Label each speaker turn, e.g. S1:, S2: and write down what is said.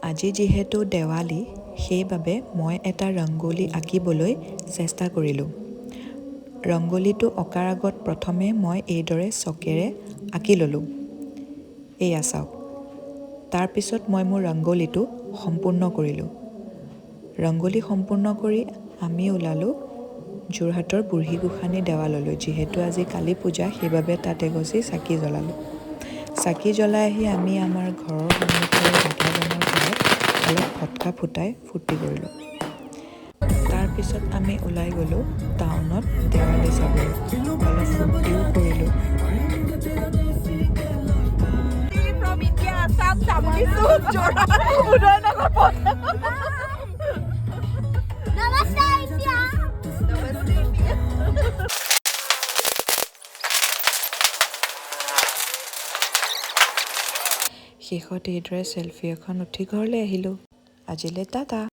S1: আজি যিহেতু দেৱালী, সেইবাবে মই এটা ৰংগোলী আঁকিবলৈ চেষ্টা কৰিলোঁ। ৰংগোলীটো অঁকাৰ আগত প্ৰথমে মই এইদৰে চকেৰে আঁকি ল'লোঁ। এয়া চাওক। তাৰপিছত মই মোৰ ৰংগোলীটো সম্পূৰ্ণ কৰিলোঁ। ৰংগোলী সম্পূৰ্ণ কৰি আমি ওলালোঁ যোৰহাটৰ বুঢ়ী গোঁসানী দেৱালয়লৈ। যিহেতু আজি কালী পূজা, সেইবাবে তাত এগছি চাকি জ্বলালোঁ। চাকি জ্বলাই আহি আমি আমাৰ ঘৰৰ সন্মুখৰে দাদাজনৰ ঘৰত অলপ ফটকা ফুটাই ফূৰ্তি কৰিলোঁ। তাৰপিছত আমি ওলাই গ'লোঁ টাউনত দেৱালী চাবলৈ। অলপ ফূৰ্তিও কৰিলোঁ।
S2: From India, Assam, Jamuni, Jorhat, Udainagar, Namaste India. Namaste India.
S1: শেষত এইদৰে চেলফি এখন উঠি ঘৰলৈ আহিলোঁ। আজিলৈ টাটা।